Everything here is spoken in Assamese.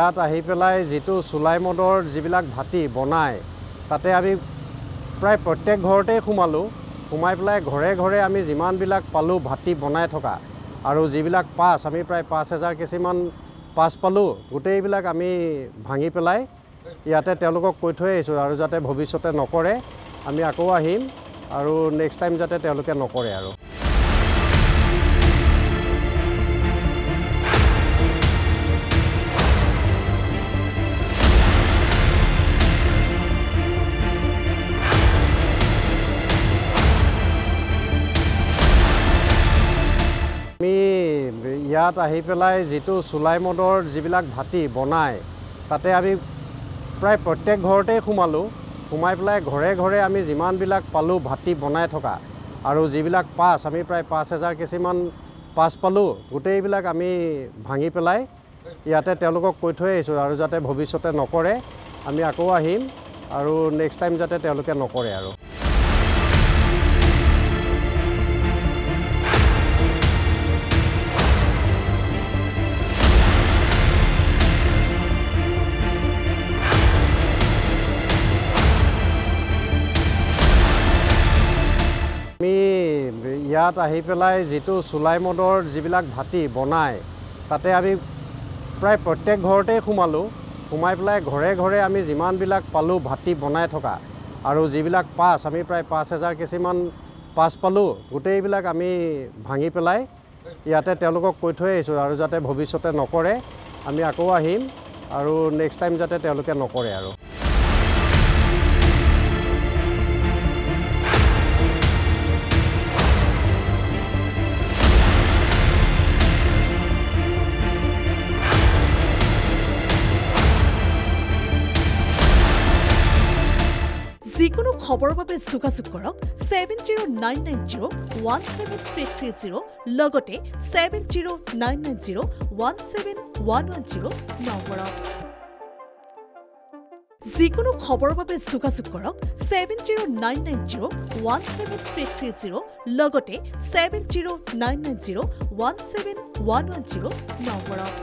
ইয়াত আহি পেলাই যিটো চুলাই মদৰ যিবিলাক ভাটি বনায় তাতে আমি প্ৰায় প্ৰত্যেক ঘৰতেই সোমাই পেলাই ঘৰে ঘৰে আমি যিমানবিলাক পালোঁ ভাটি বনাই থকা আৰু যিবিলাক পাছ আমি প্ৰায় 5,000 কেজিমান পাছ পালোঁ গোটেইবিলাক আমি ভাঙি পেলাই ইয়াতে তেওঁলোকক কৈ থৈ আহিছোঁ আৰু যাতে ভৱিষ্যতে নকৰে আমি আকৌ আহিম আৰু নেক্সট টাইম যাতে তেওঁলোকে নকৰে আৰু আমি ইয়াত আহি পেলাই যিটো চুলাই মদৰ যিবিলাক ভাটি বনায় তাতে আমি প্ৰায় প্ৰত্যেক ঘৰতেই সোমাই পেলাই ঘৰে ঘৰে আমি যিমানবিলাক পালোঁ ভাটি বনাই থকা আৰু যিবিলাক পাছ আমি প্ৰায় 5,000 কেজিমান পাছ পালোঁ গোটেইবিলাক আমি ভাঙি পেলাই ইয়াতে তেওঁলোকক কৈ থৈ আহিছোঁ আৰু যাতে ভৱিষ্যতে নকৰে আমি আকৌ আহিম আৰু নেক্সট টাইম যাতে তেওঁলোকে নকৰে আৰু আমি ইয়াত আহি পেলাই যিটো চুলাই মদৰ যিবিলাক ভাটি বনায় তাতে আমি প্ৰায় প্ৰত্যেক ঘৰতেই সোমাই পেলাই ঘৰে ঘৰে আমি যিমানবিলাক পালোঁ ভাটি বনাই থকা আৰু যিবিলাক পাছ আমি প্ৰায় 5,000 কেজিমান পাছ পালোঁ গোটেইবিলাক আমি ভাঙি পেলাই ইয়াতে তেওঁলোকক কৈ থৈ আহিছোঁ আৰু যাতে ভৱিষ্যতে নকৰে আমি আকৌ আহিম আৰু নেক্সট টাইম যাতে তেওঁলোকে নকৰে আৰু যিকোনো খবৰৰ বাবে যোগাযোগ কৰক 7099017330 লগতে 7099017110 নম্বৰত যিকোনো খবৰৰ বাবে যোগাযোগ কৰক 7099017330 লগতে 7099017110 নম্বৰত